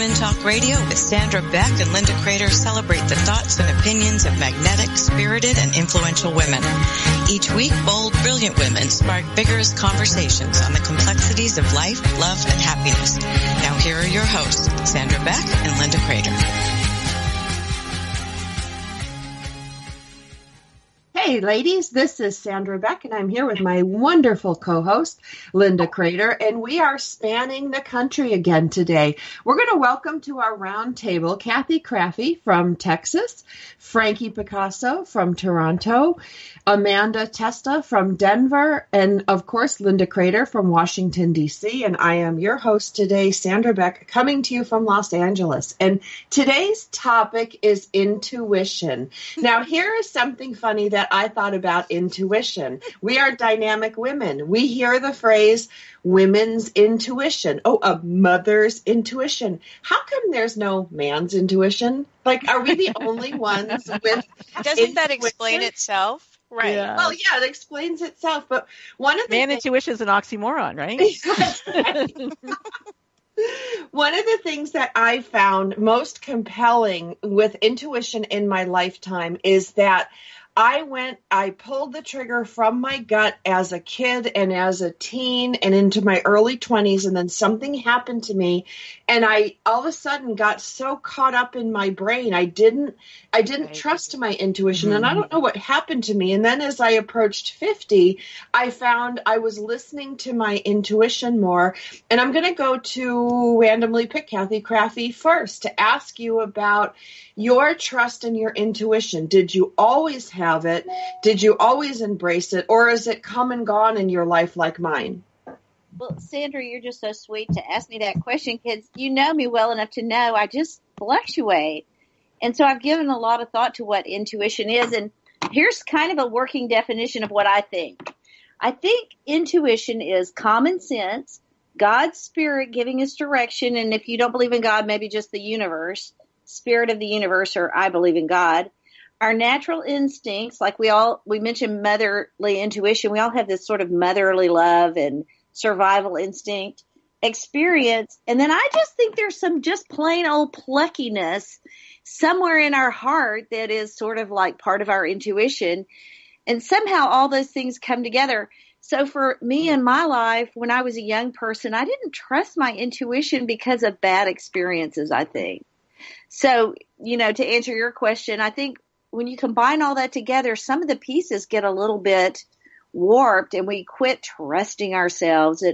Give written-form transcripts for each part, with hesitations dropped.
Women Talk Radio with Sandra Beck and Linda Crater celebrate the thoughts and opinions of magnetic, spirited, and influential women. Each week, bold, brilliant women spark vigorous conversations on the complexities of life, love, and happiness. Now here are your hosts, Sandra Beck and Linda Crater. Hey ladies, this is Sandra Beck and I'm here with my wonderful co-host, Linda Crater, and we are spanning the country again today. We're going to welcome to our round table Kathy Craffey from Texas, Frankie Picasso from Toronto, Amanda Testa from Denver, and of course Linda Crater from Washington, D.C. And I am your host today, Sandra Beck, coming to you from Los Angeles. And today's topic is intuition. Now here is something funny that I thought about intuition. We are dynamic women. We hear the phrase women's intuition. Oh, a mother's intuition. How come there's no man's intuition? Like, are we the only ones with Doesn't that explain itself? Right. Yeah. Well, yeah, it explains itself. But one of the intuition is an oxymoron, right? One of the things that I found most compelling with intuition in my lifetime is that I pulled the trigger from my gut as a kid and as a teen and into my early 20s, and then something happened to me, and I all of a sudden got so caught up in my brain. I didn't trust my intuition, and I don't know what happened to me. And then as I approached 50, I found I was listening to my intuition more. And I'm going to go to randomly pick Kathy Craffey first to ask you about your trust in your intuition. Did you always have it? Did you always embrace it? Or is it come and gone in your life like mine? Well, Sandra, you're just so sweet to ask me that question because you know me well enough to know I just fluctuate. And so I've given a lot of thought to what intuition is. And here's kind of a working definition of what I think. I think intuition is common sense, God's spirit giving us direction. And if you don't believe in God, maybe just the universe, spirit of the universe, or I believe in God. Our natural instincts, like we mentioned motherly intuition. We all have this sort of motherly love and survival instinct experience. And then I just think there's some just plain old pluckiness somewhere in our heart that is sort of like part of our intuition. And somehow all those things come together. So for me in my life, when I was a young person, I didn't trust my intuition because of bad experiences, I think. So, to answer your question, I think when you combine all that together, some of the pieces get a little bit warped and we quit trusting ourselves.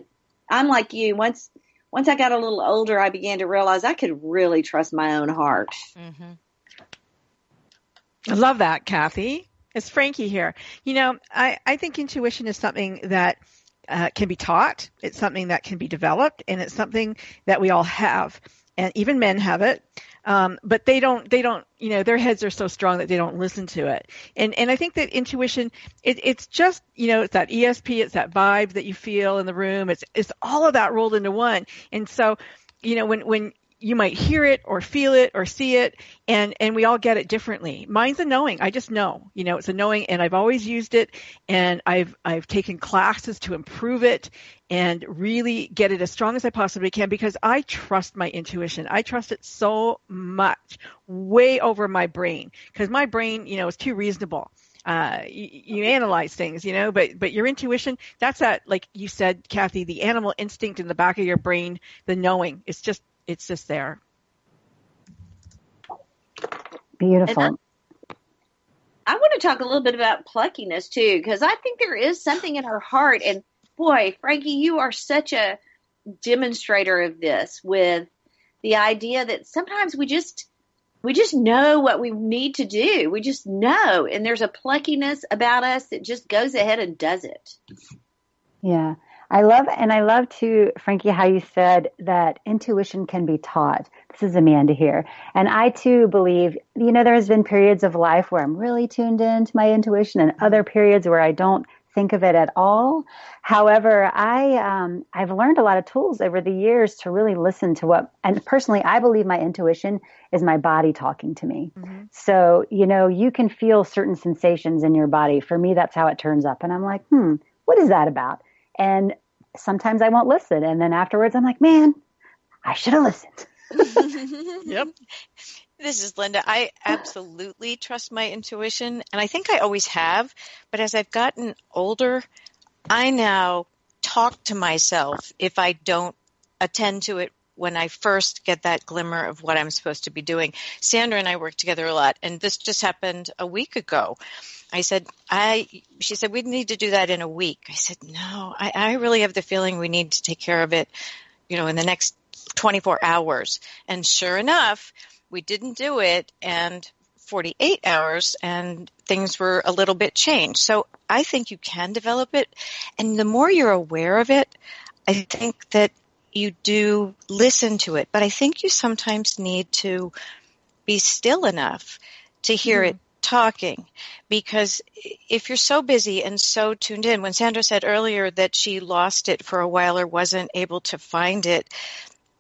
I'm like you. Once I got a little older, I began to realize I could really trust my own heart. Mm-hmm. I love that, Kathy. It's Frankie here. I think intuition is something that can be taught. It's something that can be developed, and it's something that we all have. And even men have it. But they don't, their heads are so strong that they don't listen to it. And I think that intuition, it's just, it's that ESP, it's that vibe that you feel in the room. It's all of that rolled into one. And so, when you might hear it or feel it or see it, and we all get it differently. Mine's a knowing. I just know, it's a knowing, and I've always used it, and I've taken classes to improve it and really get it as strong as I possibly can because I trust my intuition. I trust it so much, way over my brain, because my brain, is too reasonable. You analyze things, but your intuition, that's that, like you said, Kathy, the animal instinct in the back of your brain, the knowing, it's just there. Beautiful. I want to talk a little bit about pluckiness too, because I think there is something in our heart. And boy, Frankie, you are such a demonstrator of this with the idea that sometimes we just know what we need to do. We just know. And there's a pluckiness about us that just goes ahead and does it. Yeah. I love too, Frankie, how you said that intuition can be taught. This is Amanda here. And I too believe, there has been periods of life where I'm really tuned into my intuition and other periods where I don't think of it at all. However, I've learned a lot of tools over the years to really listen to and personally, I believe my intuition is my body talking to me. Mm-hmm. So, you can feel certain sensations in your body. For me, that's how it turns up. And I'm like, what is that about? And sometimes I won't listen. And then afterwards, I'm like, man, I should have listened. Yep. This is Linda. I absolutely trust my intuition, and I think I always have. But as I've gotten older, I now talk to myself if I don't attend to it when I first get that glimmer of what I'm supposed to be doing. Sandra and I work together a lot, and this just happened a week ago. She said, we need to do that in a week. I said, no, I really have the feeling we need to take care of it, in the next 24 hours. And sure enough, we didn't do it, and 48 hours, and things were a little bit changed. So I think you can develop it. And the more you're aware of it, I think that you do listen to it. But I think you sometimes need to be still enough to hear it talking. Because if you're so busy and so tuned in, when Sandra said earlier that she lost it for a while or wasn't able to find it,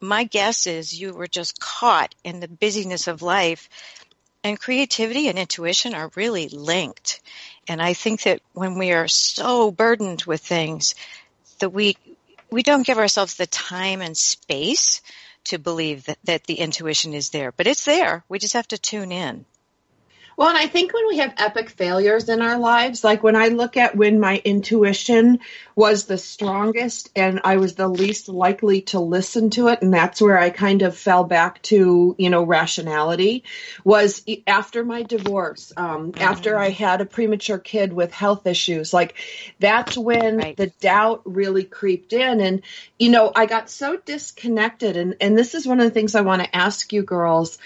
my guess is you were just caught in the busyness of life. And creativity and intuition are really linked. And I think that when we are so burdened with things, that we don't give ourselves the time and space to believe that the intuition is there. But it's there. We just have to tune in. Well, and I think when we have epic failures in our lives, like when I look at when my intuition was the strongest and I was the least likely to listen to it, and that's where I kind of fell back to, rationality, was after my divorce, after I had a premature kid with health issues. Like, that's when the doubt really creeped in. And, I got so disconnected. And this is one of the things I want to ask you girls.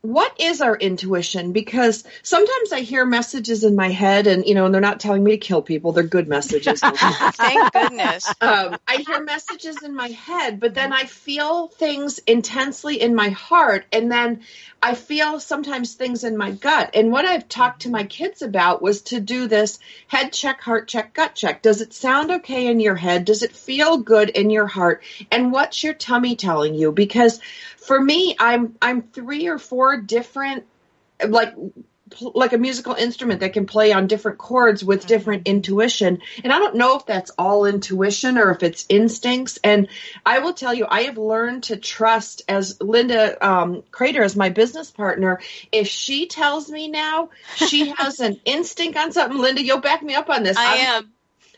What is our intuition? Because sometimes I hear messages in my head and they're not telling me to kill people. They're good messages. Thank goodness. I hear messages in my head, but then I feel things intensely in my heart. And then I feel sometimes things in my gut. And what I've talked to my kids about was to do this head check, heart check, gut check. Does it sound okay in your head? Does it feel good in your heart? And what's your tummy telling you? Because for me, I'm 3 or 4 different, like a musical instrument that can play on different chords with different intuition. And I don't know if that's all intuition or if it's instincts. And I will tell you, I have learned to trust, as Linda Crater, as my business partner. If she tells me now she has an instinct on something, Linda, you'll back me up on this. I am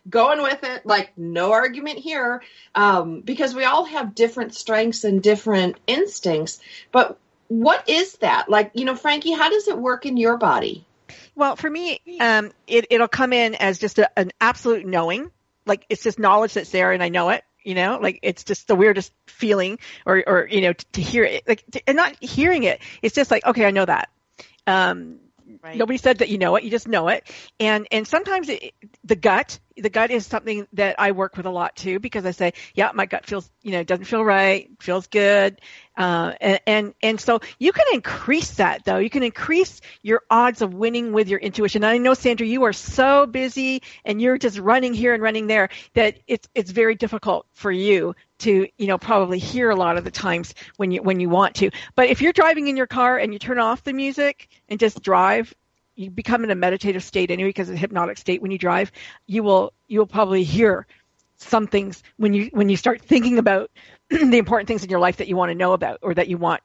going with it, like no argument here, because we all have different strengths and different instincts. But what is that? Like, Frankie, how does it work in your body? Well, for me, it'll come in as just an absolute knowing. Like, it's just knowledge that's there and I know it, like it's just the weirdest feeling or to hear it, and not hearing it. It's just like, okay, I know that. Right. Nobody said that you know it. You just know it. And sometimes the gut is something that I work with a lot too, because I say, yeah, my gut feels, doesn't feel right, feels good. And so you can increase that though. You can increase your odds of winning with your intuition. And I know, Sandra, you are so busy and you're just running here and running there that it's very difficult for you to, probably hear a lot of the times when you want to. But if you're driving in your car and you turn off the music and just drive, you become in a meditative state anyway, because of the hypnotic state. When you drive, you will probably hear some things when you start thinking about the important things in your life that you want to know about or that you want,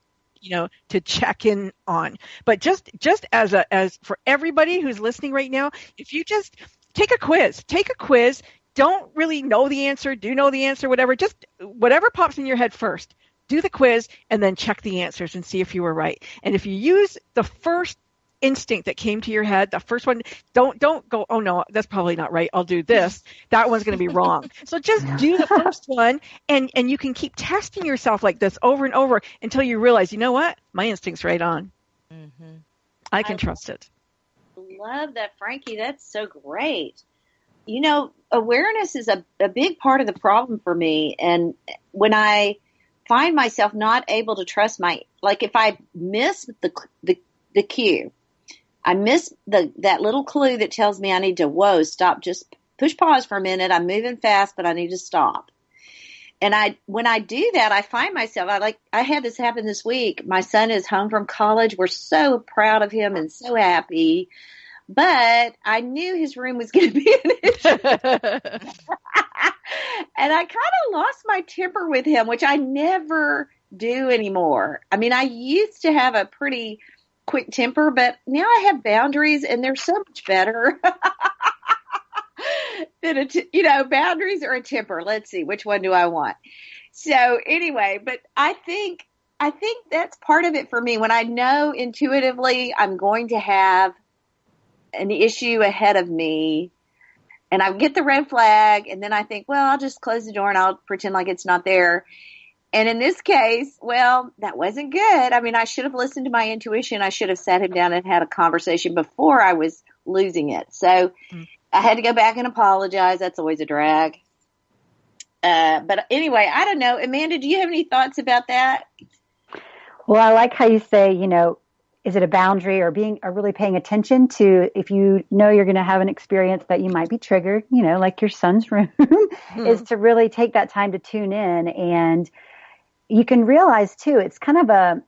to check in on. But just as for everybody who's listening right now, if you just take a quiz, don't really know the answer, do know the answer, whatever, just whatever pops in your head first, do the quiz and then check the answers and see if you were right. And if you use the first instinct that came to your head, the first one, don't go, oh no, that's probably not right, I'll do this, that one's going to be wrong. So just do the first one, and you can keep testing yourself like this over and over until you realize, you know what, my instinct's right on. Mm-hmm. I can trust it. Love that, Frankie. That's so great. Awareness is a big part of the problem for me. And when I find myself not able to trust if I miss the cue, I miss that little clue that tells me I need to, stop, just push pause for a minute. I'm moving fast, but I need to stop. And when I do that, I find myself, I had this happen this week. My son is home from college. We're so proud of him and so happy. But I knew his room was going to be an issue. And I kind of lost my temper with him, which I never do anymore. I mean, I used to have a pretty quick temper, but now I have boundaries, and they're so much better than boundaries or a temper. Let's see, which one do I want? So anyway, but I think that's part of it for me. When I know intuitively I'm going to have an issue ahead of me, and I get the red flag, and then I think, well, I'll just close the door and I'll pretend like it's not there. And in this case, well, that wasn't good. I mean, I should have listened to my intuition. I should have sat him down and had a conversation before I was losing it. So I had to go back and apologize. That's always a drag. But anyway, I don't know. Amanda, do you have any thoughts about that? Well, I like how you say, is it a boundary or really paying attention to if you know you're going to have an experience that you might be triggered, like your son's room, is to really take that time to tune in. And you can realize too, it's kind of a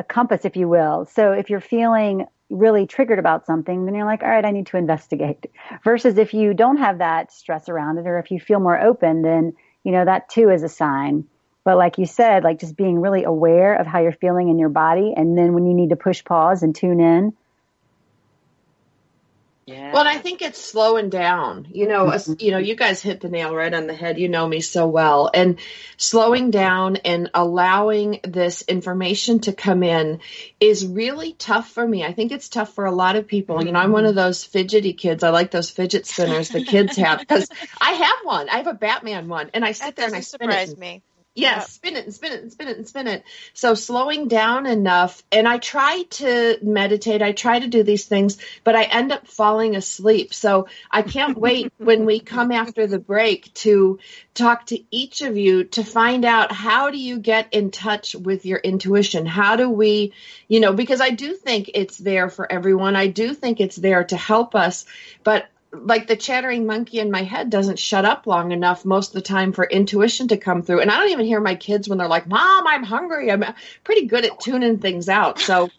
compass, if you will. So if you're feeling really triggered about something, then you're like, all right, I need to investigate. Versus if you don't have that stress around it, or if you feel more open, then, that too is a sign. But like you said, like just being really aware of how you're feeling in your body. And then when you need to push pause and tune in. Yeah. Well, I think it's slowing down, you guys hit the nail right on the head. You know me so well. And slowing down and allowing this information to come in is really tough for me. I think it's tough for a lot of people. I'm one of those fidgety kids. I like those fidget spinners the kids have, because I have one. I have a Batman one, and I sit there and I spin it. Me. Yes, spin it and spin it and spin it and spin it. So slowing down enough, and I try to meditate, I try to do these things, but I end up falling asleep. So I can't wait when we come after the break to talk to each of you to find out, how do you get in touch with your intuition? How do we, because I do think it's there for everyone. I do think it's there to help us, but like the chattering monkey in my head doesn't shut up long enough most of the time for intuition to come through. And I don't even hear my kids when they're like, Mom, I'm hungry. I'm pretty good at tuning things out. So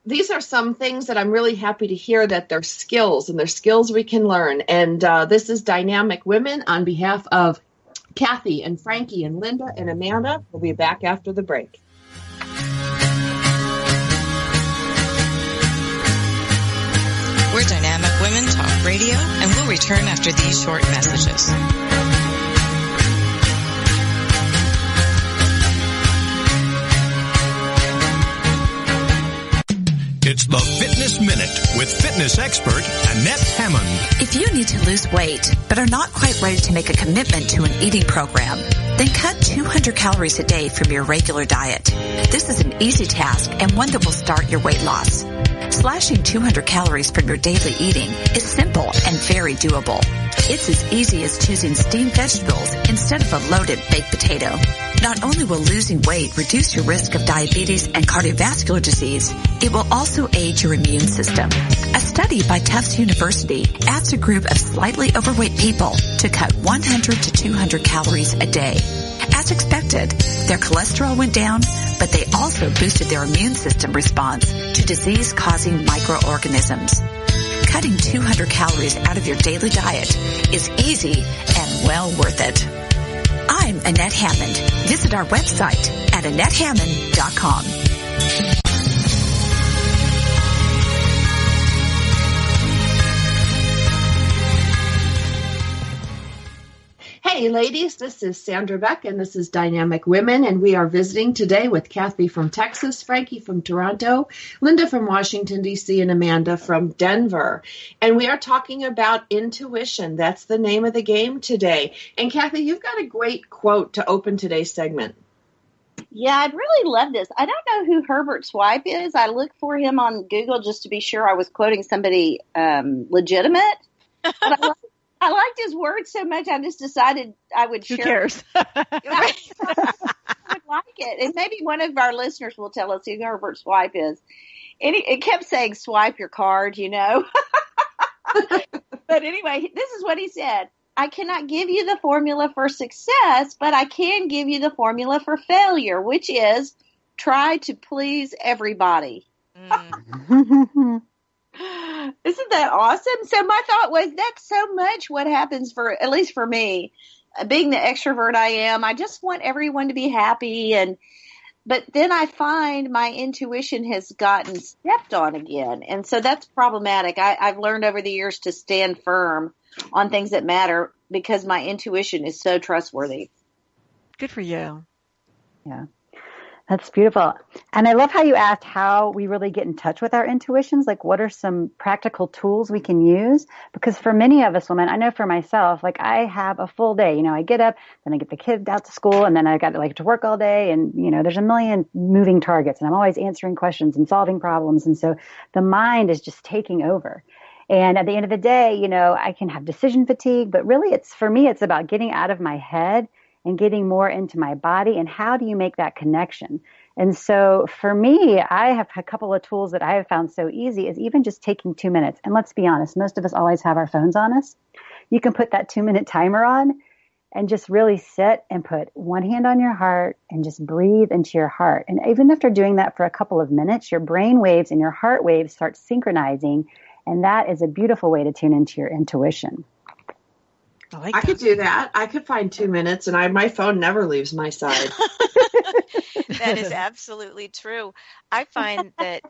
these are some things that I'm really happy to hear that they're skills, and they're skills we can learn. And this is Dynamic Women on behalf of Kathy and Frankie and Linda and Amanda. We'll be back after the break. We're Dynamic Women Talk Radio, and we'll return after these short messages. It's the Fitness Minute with fitness expert Annette Hammond. If you need to lose weight but are not quite ready to make a commitment to an eating program, then cut 200 calories a day from your regular diet. This is an easy task and one that will start your weight loss. Slashing 200 calories from your daily eating is simple and very doable. It's as easy as choosing steamed vegetables instead of a loaded baked potato. Not only will losing weight reduce your risk of diabetes and cardiovascular disease, it will also aid your immune system. A study by Tufts University asked a group of slightly overweight people to cut 100 to 200 calories a day. As expected, their cholesterol went down, but they also boosted their immune system response to disease-causing microorganisms. Cutting 200 calories out of your daily diet is easy and well worth it. I'm Annette Hammond. Visit our website at AnnetteHammond.com. Hey ladies, this is Sandra Beck, and this is Dynamic Women, and we are visiting today with Kathy from Texas, Frankie from Toronto, Linda from Washington, D.C., and Amanda from Denver. And we are talking about intuition. That's the name of the game today. And Kathy, you've got a great quote to open today's segment. Yeah, I'd really love this. I don't know who Herbert Swipe is. I looked for him on Google just to be sure I was quoting somebody legitimate. But I liked his words so much, I just decided I would share. Who cares? I would like it. And maybe one of our listeners will tell us who Herbert Swipe is. And it kept saying, swipe your card, But anyway, this is what he said. I cannot give you the formula for success, but I can give you the formula for failure, which is try to please everybody. Isn't that awesome? So my thought was that's so much what happens at least for me. being the extrovert I am, I just want everyone to be happy. But then I find my intuition has gotten stepped on again. And so that's problematic. I've learned over the years to stand firm on things that matter because my intuition is so trustworthy. Good for you. Yeah. That's beautiful. And I love how you asked how we really get in touch with our intuitions. Like, what are some practical tools we can use? Because for many of us women, I know for myself, like I have a full day. You know, I get up, then I get the kids out to school, and then I got to work all day. And, you know, there's a million moving targets, and I'm always answering questions and solving problems. And so the mind is just taking over. And at the end of the day, you know, I can have decision fatigue, but really for me, it's about getting out of my head and getting more into my body, and how do you make that connection? And so for me, I have a couple of tools that I have found so easy is even just taking 2 minutes. And let's be honest, most of us always have our phones on us. You can put that 2-minute timer on and just really sit and put one hand on your heart and just breathe into your heart. And even after doing that for a couple of minutes, your brain waves and your heart waves start synchronizing. And that is a beautiful way to tune into your intuition. I could do that. I could find 2 minutes, and my phone never leaves my side. That is absolutely true. I find that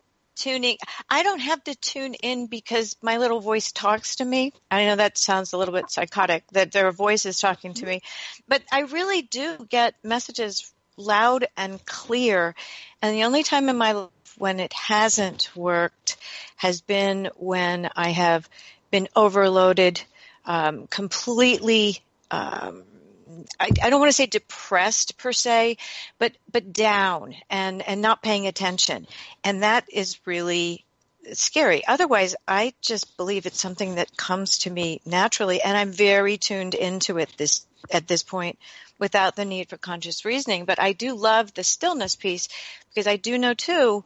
I don't have to tune in because my little voice talks to me. I know that sounds a little bit psychotic, that their voice is talking to me, but I really do get messages loud and clear. And the only time in my life when it hasn't worked has been when I have been overloaded, completely, I don't want to say depressed per se, but down and not paying attention. And that is really scary. Otherwise, I just believe it's something that comes to me naturally, and I'm very tuned into it at this point without the need for conscious reasoning. But I do love the stillness piece because I do know too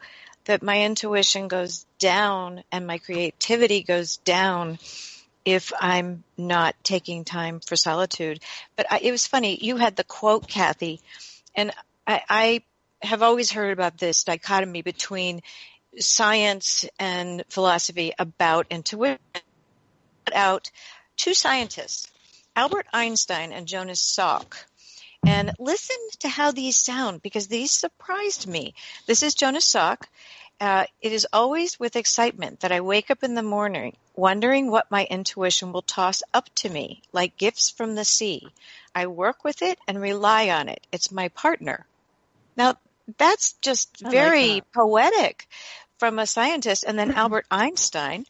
that my intuition goes down and my creativity goes down if I'm not taking time for solitude. But it was funny. You had the quote, Kathy, and I have always heard about this dichotomy between science and philosophy about intuition. Out two scientists, Albert Einstein and Jonas Salk. And listen to how these sound, because these surprised me. This is Jonas Salk. It is always with excitement that I wake up in the morning wondering what my intuition will toss up to me, like gifts from the sea. I work with it and rely on it. It's my partner. Now, that's just very poetic from a scientist. And then Albert Einstein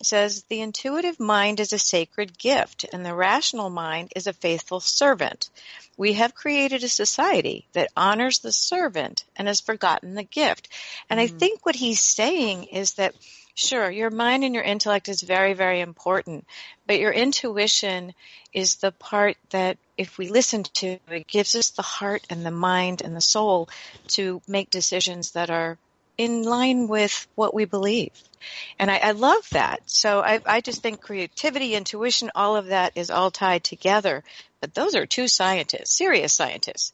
says the intuitive mind is a sacred gift and the rational mind is a faithful servant. We have created a society that honors the servant and has forgotten the gift. And I think what he's saying is that, sure, your mind and your intellect is very, very important, but your intuition is the part that, if we listen to, it gives us the heart and the mind and the soul to make decisions that are in line with what we believe. And I love that. So I just think creativity, intuition, all of that is all tied together. But those are two scientists, serious scientists.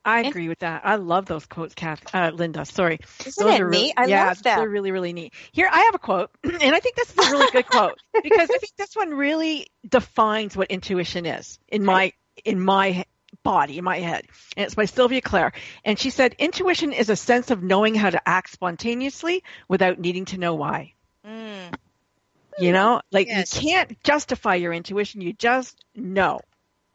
I agree with that. I love those quotes, Linda. Sorry. Isn't it neat? I love that. They're really, really neat. Here, I have a quote, and I think this is a really good quote because I think this one really defines what intuition is in my body, in my head. And it's by Sylvia Clare. And she said, intuition is a sense of knowing how to act spontaneously without needing to know why. You know, yes. You can't justify your intuition. You just know.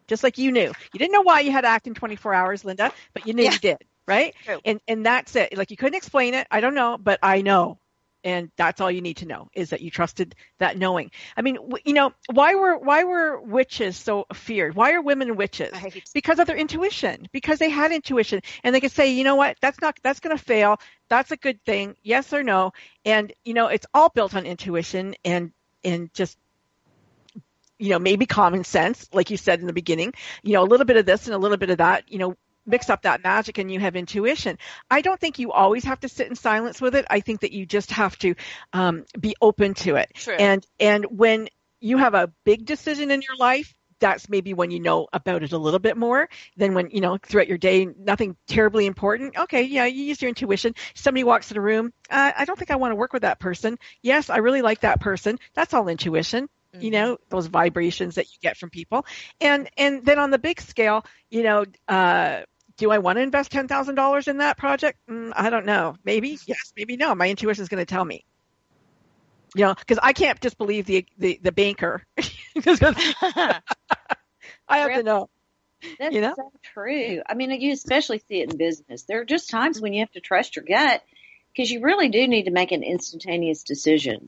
Just like you knew. You didn't know why you had to act in 24 hours, Linda, but you knew you did, right? True. And that's it. Like, you couldn't explain it. I don't know, but I know. And that's all you need to know, is that you trusted that knowing. I mean, you know, why were witches so feared? Why are women witches? Right. Because of their intuition, because they had intuition, and they could say, you know what, that's going to fail. That's a good thing. Yes or no. And, you know, it's all built on intuition and just, you know, maybe common sense, like you said in the beginning, you know, a little bit of this and a little bit of that, you know, mix up that magic and you have intuition. I don't think you always have to sit in silence with it. I think that you just have to be open to it. True. And when you have a big decision in your life, that's maybe when you know about it a little bit more than when, you know, throughout your day, nothing terribly important. Okay, yeah, you use your intuition. Somebody walks in a room. I don't think I want to work with that person. Yes, I really like that person. That's all intuition. you know, those vibrations that you get from people. And then on the big scale, you know, do I want to invest $10,000 in that project? I don't know. Maybe yes, maybe no. My intuition is going to tell me. You know, because I can't just believe the banker. I have to know. That's you know? so true. I mean, you especially see it in business. There are just times when you have to trust your gut because you really do need to make an instantaneous decision.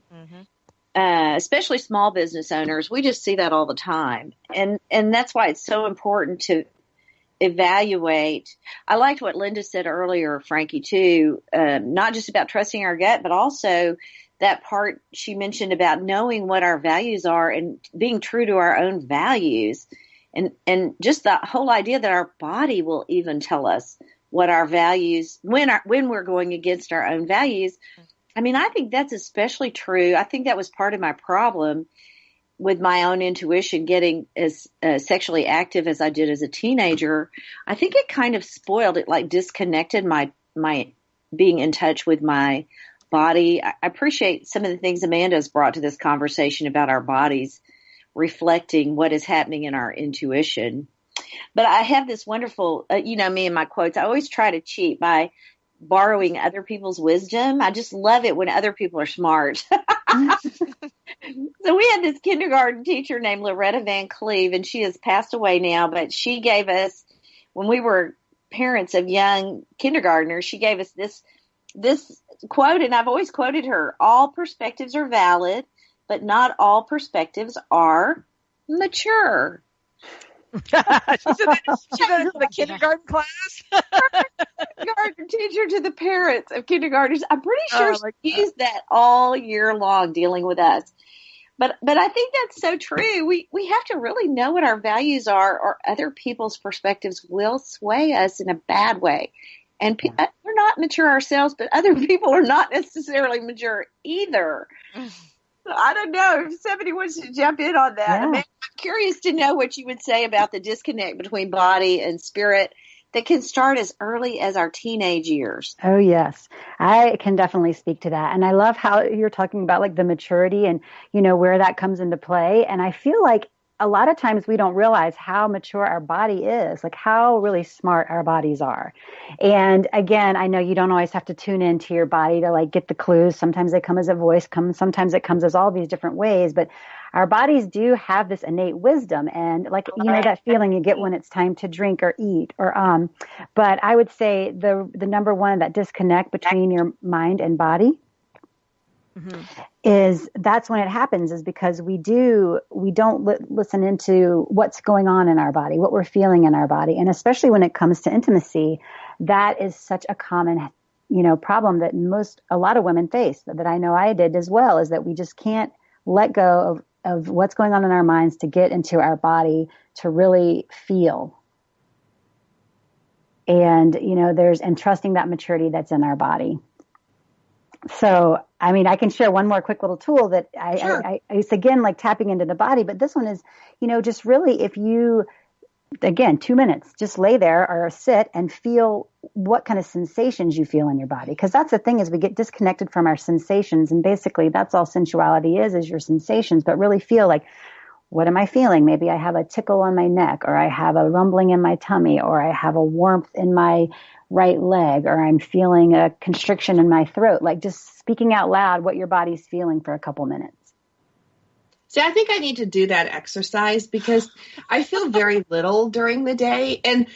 Especially small business owners, we just see that all the time, and that's why it's so important to evaluate. I liked what Linda said earlier, Frankie, too. Not just about trusting our gut, but also that part she mentioned about knowing what our values are and being true to our own values. And just the whole idea that our body will even tell us what our values, when we're going against our own values. I mean, I think that's especially true. I think that was part of my problem with my own intuition getting as sexually active as I did as a teenager. I think it kind of spoiled it, like disconnected my being in touch with my body. I appreciate some of the things Amanda has brought to this conversation about our bodies reflecting what is happening in our intuition. But I have this wonderful, you know, me and my quotes, I always try to cheat by borrowing other people's wisdom. I just love it when other people are smart. So we had this kindergarten teacher named Loretta Van Cleve, and she has passed away now, but she gave us, when we were parents of young kindergartners, she gave us this quote, and I've always quoted her: all perspectives are valid, but not all perspectives are mature. She said that in the kindergarten class. Kindergarten teacher to the parents of kindergartners. I'm pretty sure she used that all year long dealing with us. But I think that's so true. We have to really know what our values are, or other people's perspectives will sway us in a bad way. And we're not mature ourselves, but other people are not necessarily mature either. I don't know if somebody wants to jump in on that. Yeah. I'm curious to know what you would say about the disconnect between body and spirit that can start as early as our teenage years. Oh, yes. I can definitely speak to that. And I love how you're talking about like the maturity and, you know, where that comes into play. And I feel like a lot of times we don't realize how mature our body is, like how really smart our bodies are. And again, I know you don't always have to tune into your body to like get the clues. Sometimes they come as a voice, sometimes it comes as all these different ways, but our bodies do have this innate wisdom. And like, you know, that feeling you get when it's time to drink or eat or, but I would say the number one, that disconnect between your mind and body, is that's when it happens, is because we don't listen into what's going on in our body, what we're feeling in our body. And especially when it comes to intimacy, that is such a common, you know, problem that a lot of women face, that I know I did as well, is that we just can't let go of what's going on in our minds to get into our body to really feel. And, you know, and trusting that maturity that's in our body. So, I mean, I can share one more quick little tool that it's again, like tapping into the body, but this one is, you know, just really, if you, again, 2 minutes, just lay there or sit and feel what kind of sensations you feel in your body. Because that's the thing, is we get disconnected from our sensations. And basically that's all sensuality is your sensations, but really feel like, what am I feeling? Maybe I have a tickle on my neck, or I have a rumbling in my tummy, or I have a warmth in my right leg, or I'm feeling a constriction in my throat. Like just speaking out loud what your body's feeling for a couple minutes. See, I think I need to do that exercise because I feel very little during the day. And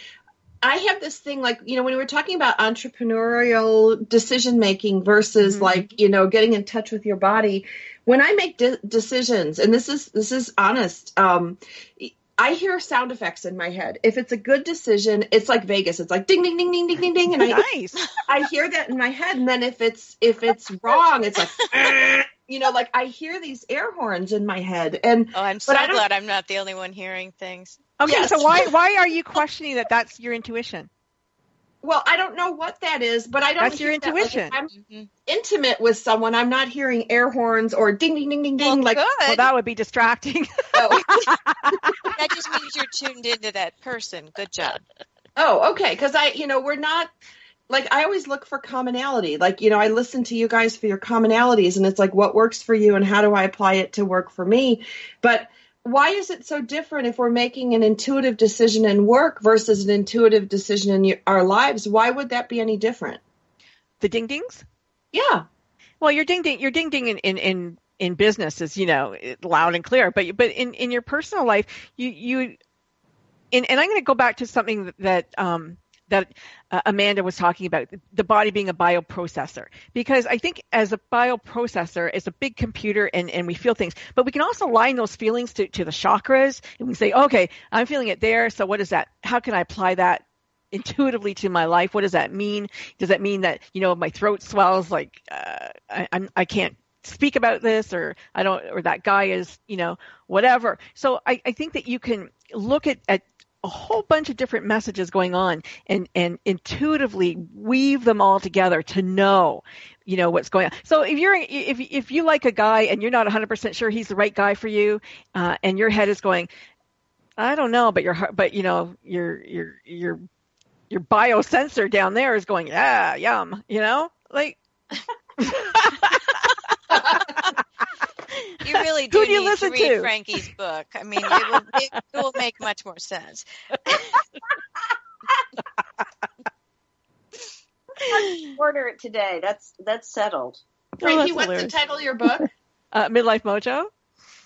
I have this thing, like, you know, when we were talking about entrepreneurial decision making versus like, you know, getting in touch with your body, when I make decisions, and this is honest, I hear sound effects in my head. If it's a good decision, it's like Vegas. It's like ding, ding, ding, ding, ding, ding, ding. And I hear that in my head. And then if it's wrong, it's like, you know, like I hear these air horns in my head. And I'm so glad I'm not the only one hearing things. Okay, yes. So why are you questioning that that's your intuition? Well, I don't know what that is, but I don't. That's your intuition. Like, if I'm intimate with someone, I'm not hearing air horns or ding, ding, ding, ding, ding. Well, well, that would be distracting. Oh. That just means you're tuned into that person. Good job. Oh, okay. Because we're not like I always look for commonality. Like, you know, I listen to you guys for your commonalities, and it's like, what works for you and how do I apply it to work for me? But why is it so different if we're making an intuitive decision in work versus an intuitive decision in our lives? Why would that be any different? The ding dings? Yeah. Well, your ding ding in business is, you know, loud and clear, but in your personal life, and I'm going to go back to something that Amanda was talking about, the body being a bioprocessor, because I think as a bioprocessor, it's a big computer and we feel things, but we can also line those feelings to the chakras, and we say, okay, I'm feeling it there. So what is that? How can I apply that intuitively to my life? What does that mean? Does that mean that, you know, my throat swells, like I can't speak about this, or that guy is, you know, whatever. So I think that you can look at a whole bunch of different messages going on and intuitively weave them all together to know, you know, what's going on. So if you like a guy and you're not 100% sure he's the right guy for you, and your head is going, I don't know, but you know, your biosensor down there is going, yeah, yum, you know, like. You really do need to read Frankie's book. I mean, it will make much more sense. Order it today. That's settled. Frankie, what's the title of your book? Midlife Mojo.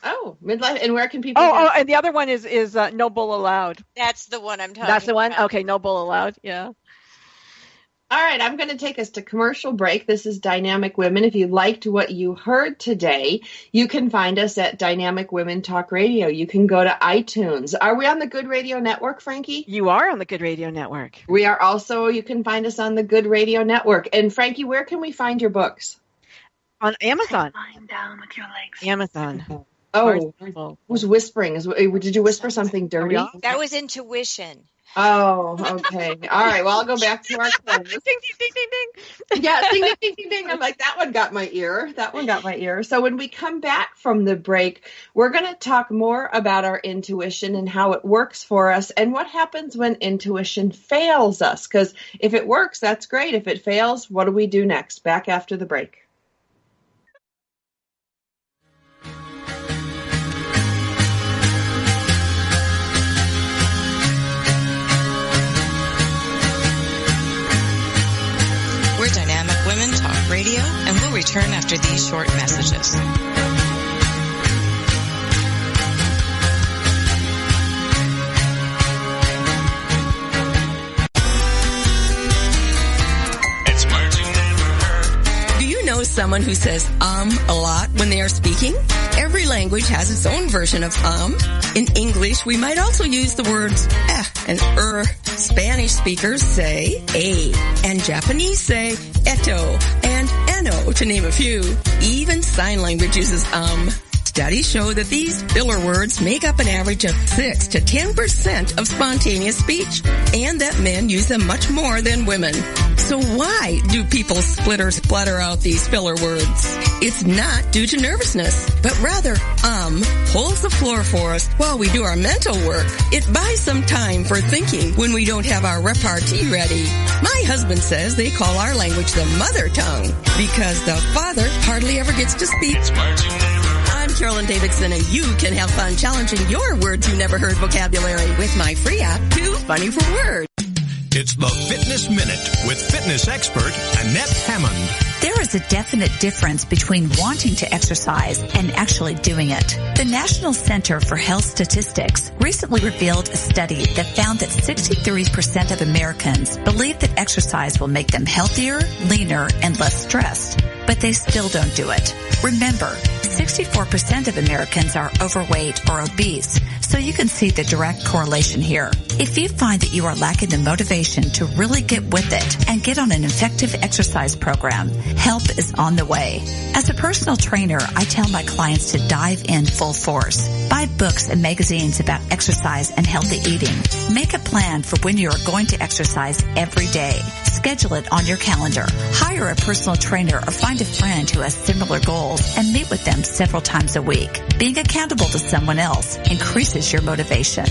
Oh, Midlife. And where can people? And the other one is No Bull Allowed. That's the one I'm talking about. That's the one? Okay, No Bull Allowed. Yeah. All right, I'm going to take us to commercial break. This is Dynamic Women. If you liked what you heard today, you can find us at Dynamic Women Talk Radio. You can go to iTunes. Are we on the Good Radio Network, Frankie? You are on the Good Radio Network. We are also, you can find us on the Good Radio Network. And Frankie, where can we find your books? On Amazon. Lying down with your legs. Amazon. Oh, who's whispering? Did you whisper something dirty? That was intuition. Oh, okay. All right. Well, I'll go back to our quiz. Ding, ding, ding, ding, ding. Yeah, ding, ding, ding, ding, ding. I'm like, that one got my ear. So when we come back from the break, we're going to talk more about our intuition and how it works for us and what happens when intuition fails us. Because if it works, that's great. If it fails, what do we do next? Back after the break. We're Dynamic Women Talk Radio, and we'll return after these short messages. Do you know someone who says a lot when they are speaking? Every language has its own version of In English, we might also use the words and Spanish speakers say a, and Japanese say eto and ano, to name a few. Even sign language uses Studies show that these filler words make up an average of 6 to 10% of spontaneous speech, and that men use them much more than women. So why do people splutter out these filler words? It's not due to nervousness, but rather, holds the floor for us while we do our mental work. It buys some time for thinking when we don't have our repartee ready. My husband says they call our language the mother tongue because the father hardly ever gets to speak. I'm Carolyn Davidson, and you can have fun challenging your words you never heard vocabulary with my free app, Too Funny for Words. It's the Fitness Minute with fitness expert Annette Hammond. There is a definite difference between wanting to exercise and actually doing it. The National Center for Health Statistics recently revealed a study that found that 63% of Americans believe that exercise will make them healthier, leaner, and less stressed, but they still don't do it. Remember, 64% of Americans are overweight or obese, so you can see the direct correlation here. If you find that you are lacking the motivation to really get with it and get on an effective exercise program, help is on the way. As a personal trainer, I tell my clients to dive in full force. Buy books and magazines about exercise and healthy eating. Make a plan for when you are going to exercise every day. Schedule it on your calendar. Hire a personal trainer or find a friend who has similar goals and meet with them several times a week. Being accountable to someone else increases your motivation.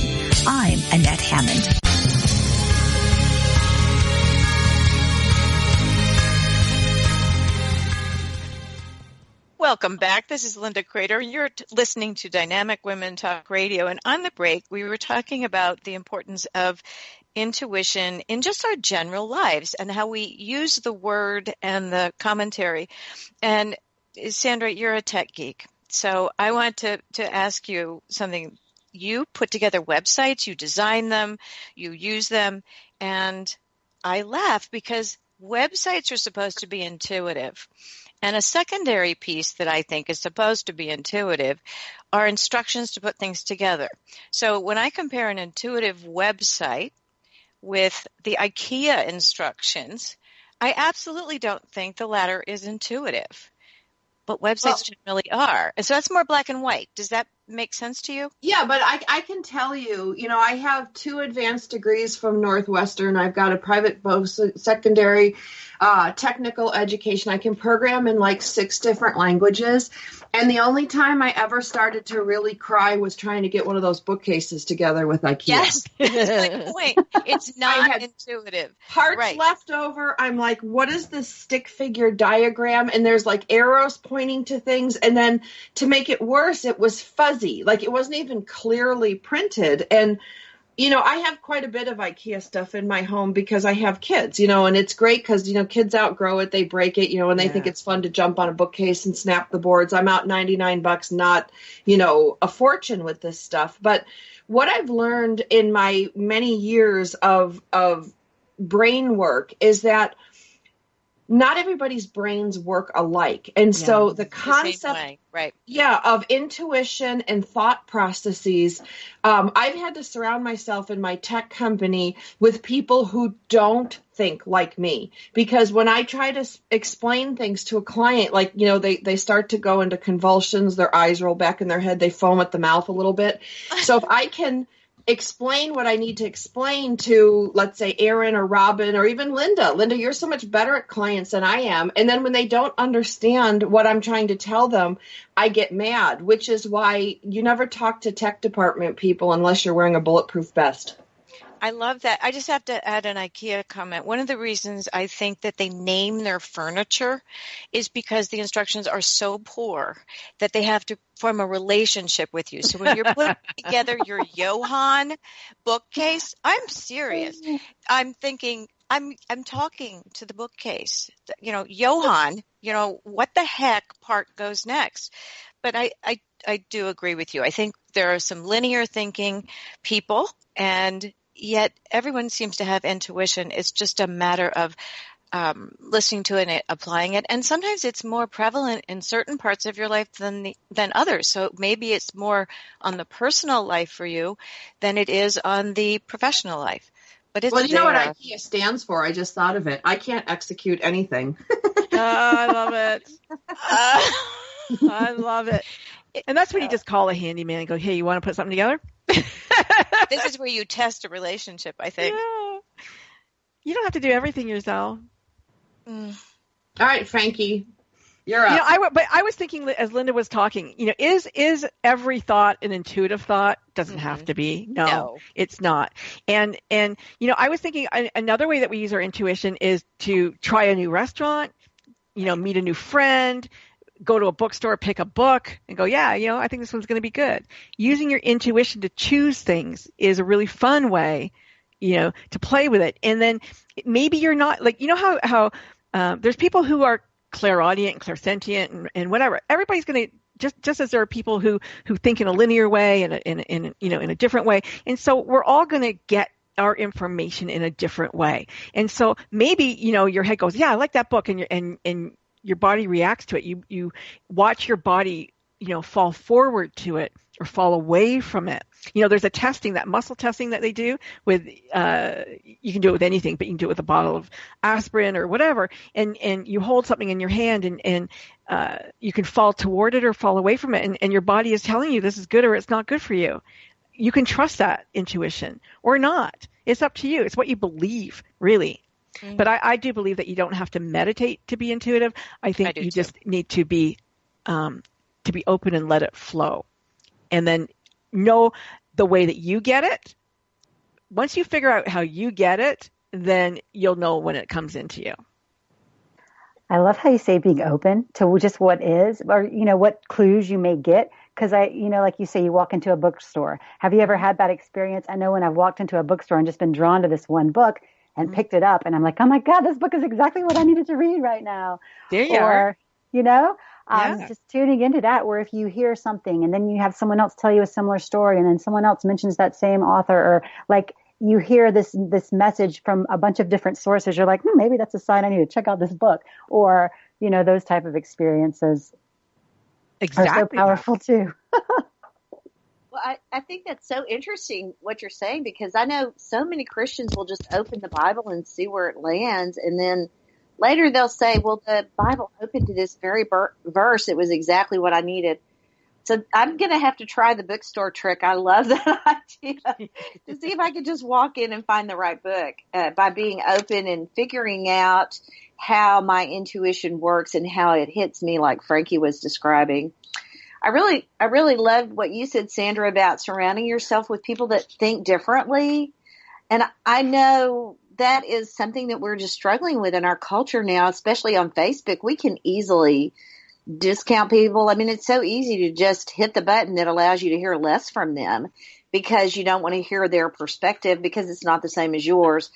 I'm Annette Hammond. Welcome back. This is Linda Crater. You're listening to Dynamic Women Talk Radio. And on the break, we were talking about the importance of intuition in just our general lives and how we use the word and the commentary. And Sandra, you're a tech geek. So I want to ask you something. You put together websites, you design them, you use them, and I laugh because websites are supposed to be intuitive. And a secondary piece that I think is supposed to be intuitive are instructions to put things together. So when I compare an intuitive website with the IKEA instructions, I absolutely don't think the latter is intuitive. But websites generally are. And so that's more black and white. Does that make sense to you? Yeah, but I can tell you, I have 2 advanced degrees from Northwestern. I've got a private post-secondary technical education. I can program in like 6 different languages. And the only time I ever started to really cry was trying to get one of those bookcases together with IKEA. Yes, that's my point. It's not intuitive. Parts left over. I'm like, what is this stick figure diagram? And there's like arrows pointing to things. And then to make it worse, it was fuzzy. Like it wasn't even clearly printed. And I have quite a bit of IKEA stuff in my home because I have kids, and it's great because, kids outgrow it, they break it, and they think it's fun to jump on a bookcase and snap the boards. I'm out $99, not, a fortune with this stuff. But what I've learned in my many years of brain work is that not everybody's brains work alike. And so the concept of intuition and thought processes, I've had to surround myself in my tech company with people who don't think like me. Because when I try to explain things to a client, like, they start to go into convulsions, their eyes roll back in their head, they foam at the mouth a little bit. So if I can explain what I need to explain to, let's say, Aaron or Robin or even Linda. Linda, you're so much better at clients than I am. And then when they don't understand what I'm trying to tell them, I get mad, which is why you never talk to tech department people unless you're wearing a bulletproof vest. I love that. I just have to add an IKEA comment. One of the reasons I think that they name their furniture is because the instructions are so poor that they have to form a relationship with you. So when you're putting together your Johann bookcase, I'm serious. I'm thinking, I'm talking to the bookcase. Johann, what the heck part goes next? But I do agree with you. I think there are some linear thinking people, and yet everyone seems to have intuition. It's just a matter of listening to it and applying it. And sometimes it's more prevalent in certain parts of your life than others. So maybe it's more on the personal life for you than it is on the professional life. But it's you know what IKEA stands for? I just thought of it. I can't execute anything. I love it. I love it. And that's when you just call a handyman and go, hey, you want to put something together? This is where you test a relationship, I think. Yeah. You don't have to do everything yourself. All right, Frankie, you're up. I was thinking as Linda was talking, is every thought an intuitive thought? Doesn't have to be. No, it's not. And I was thinking another way that we use our intuition is to try a new restaurant, meet a new friend, go to a bookstore, pick a book, and go, I think this one's going to be good. Using your intuition to choose things is a really fun way, to play with it. And then maybe you're not, like, how there's people who are clairaudient and clairsentient and whatever. Everybody's going to, just as there are people who think in a linear way and in a different way. And so we're all going to get our information in a different way. And so maybe, your head goes, I like that book, and your body reacts to it. You watch your body, fall forward to it or fall away from it. There's a testing, that muscle testing that they do with, you can do it with anything, but you can do it with a bottle of aspirin or whatever. And you hold something in your hand and you can fall toward it or fall away from it. And your body is telling you this is good or it's not good for you. You can trust that intuition or not. It's up to you. It's what you believe, really. Mm-hmm. But I do believe that you don't have to meditate to be intuitive. I think you just need to be open and let it flow. And then know the way that you get it. Once you figure out how you get it, then you'll know when it comes into you. I love how you say being open to just what is, or, what clues you may get. Because like you say, you walk into a bookstore. Have you ever had that experience? I know when I've walked into a bookstore and just been drawn to this one book and picked it up, and I'm like, oh my God, this book is exactly what I needed to read right now. There you are. Just tuning into that, where if you hear something and then you have someone else tell you a similar story, and then someone else mentions that same author, or like you hear this message from a bunch of different sources, you're like, maybe that's a sign I need to check out this book, or, those type of experiences are so powerful too. Well, I think that's so interesting what you're saying, because I know so many Christians will just open the Bible and see where it lands, and then later they'll say, well, the Bible opened to this very verse. It was exactly what I needed. So I'm going to have to try the bookstore trick. I love that idea, to see if I could just walk in and find the right book by being open and figuring out how my intuition works and how it hits me, like Frankie was describing. I really loved what you said, Sandra, about surrounding yourself with people that think differently. And I know that is something that we're just struggling with in our culture now, especially on Facebook. We can easily discount people. I mean, it's so easy to just hit the button that allows you to hear less from them because you don't want to hear their perspective because it's not the same as yours.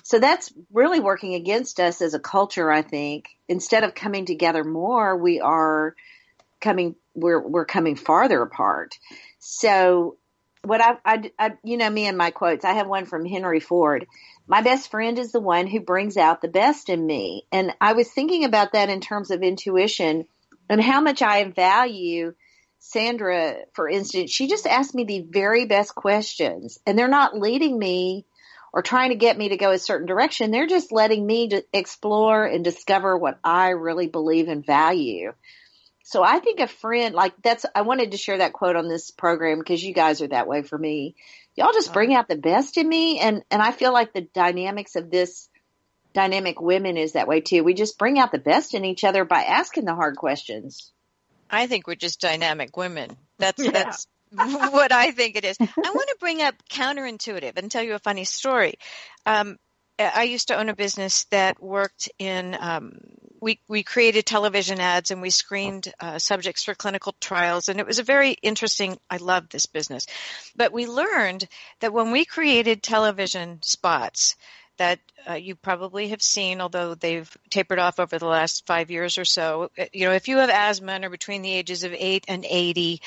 So that's really working against us as a culture, I think. Instead of coming together more, we're coming farther apart. So what I me and my quotes, I have one from Henry Ford. My best friend is the one who brings out the best in me. And I was thinking about that in terms of intuition and how much I value Sandra, for instance. She just asked me the very best questions, and they're not leading me or trying to get me to go a certain direction. They're just letting me to explore and discover what I really believe and value. So I think a friend I wanted to share that quote on this program because you guys are that way for me. Y'all just bring out the best in me. And I feel like the dynamics of this Dynamic Women is that way too. We just bring out the best in each other by asking the hard questions. I think we're just dynamic women. That's what I think it is. I want to bring up counterintuitive and tell you a funny story. I used to own a business that worked in, we created television ads and we screened subjects for clinical trials. And it was a very interesting, I loved this business. But we learned that when we created television spots that you probably have seen, although they've tapered off over the last 5 years or so, if you have asthma and are between the ages of 8 and 80,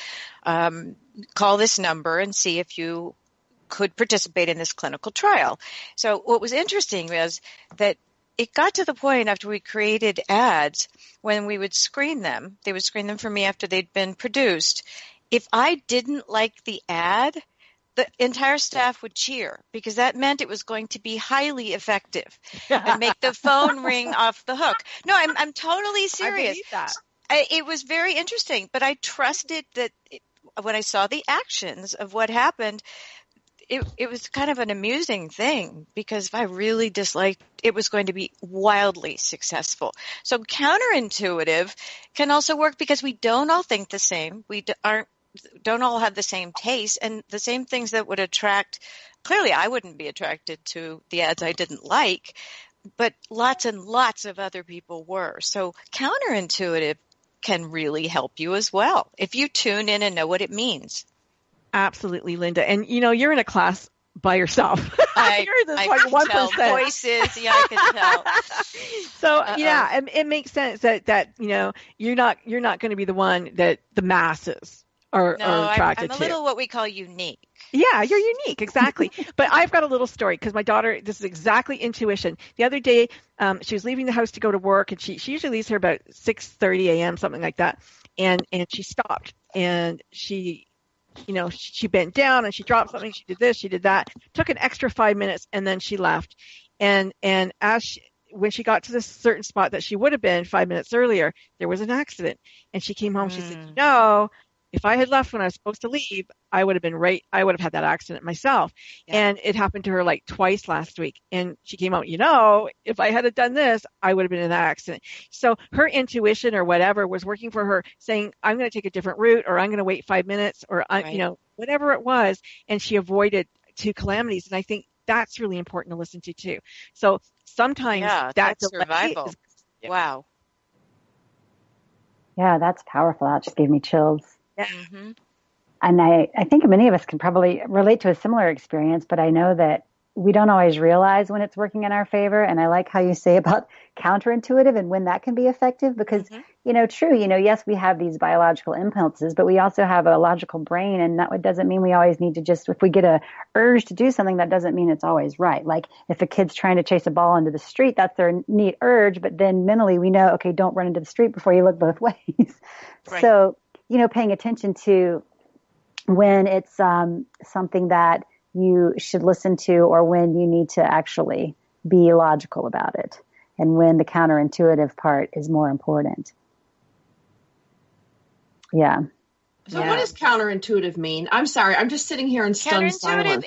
call this number and see if you could participate in this clinical trial. So what was interesting was that it got to the point after we created ads, when we would screen them, they would screen them for me after they'd been produced. If I didn't like the ad, the entire staff would cheer because that meant it was going to be highly effective and make the phone ring off the hook. No, I'm totally serious. I believe that. It was very interesting, but I trusted that when I saw the actions of what happened, it was kind of an amusing thing because if I really disliked, it was going to be wildly successful. So counterintuitive can also work because we don't all think the same. We don't all have the same taste and the same things that would attract. Clearly, I wouldn't be attracted to the ads I didn't like, but lots and lots of other people were. So counterintuitive can really help you as well if you tune in and know what it means. Absolutely, Linda. And you're in a class by yourself. You're this I can 1%. Tell voices. Yeah, I can tell. So it makes sense that you're not going to be the one that the masses are attracted to. I'm a little what we call unique. Yeah, you're unique, exactly. But I've got a little story because my daughter, this is exactly intuition. The other day, she was leaving the house to go to work, and she usually leaves here about 6:30 a.m., something like that. And she stopped, and she bent down and she dropped something. She did this, she did that. Took an extra 5 minutes, and then she left. And when she got to this certain spot that she would have been 5 minutes earlier, there was an accident. And she came home. She said, if I had left when I was supposed to leave, I would have had that accident myself. Yeah. And it happened to her like twice last week. And she came out, if I had done this, I would have been in that accident. So her intuition or whatever was working for her, saying, I'm going to take a different route, or I'm going to wait 5 minutes, or, whatever it was. And she avoided two calamities. And I think that's really important to listen to too. So sometimes that's survival. Wow. Yeah, that's powerful. That just gave me chills. Yeah. Mm-hmm. And I think many of us can probably relate to a similar experience, but I know that we don't always realize when it's working in our favor. And I like how you say about counterintuitive and when that can be effective because, true, yes, we have these biological impulses, but we also have a logical brain. And that doesn't mean we always need to if we get a urge to do something, that doesn't mean it's always right. Like if a kid's trying to chase a ball into the street, that's their neat urge. But then mentally we know, okay, don't run into the street before you look both ways. Right. So, paying attention to when it's something that you should listen to or when you need to actually be logical about it and when the counterintuitive part is more important. Yeah. So what does counterintuitive mean? I'm sorry. I'm just sitting here in stunned silence.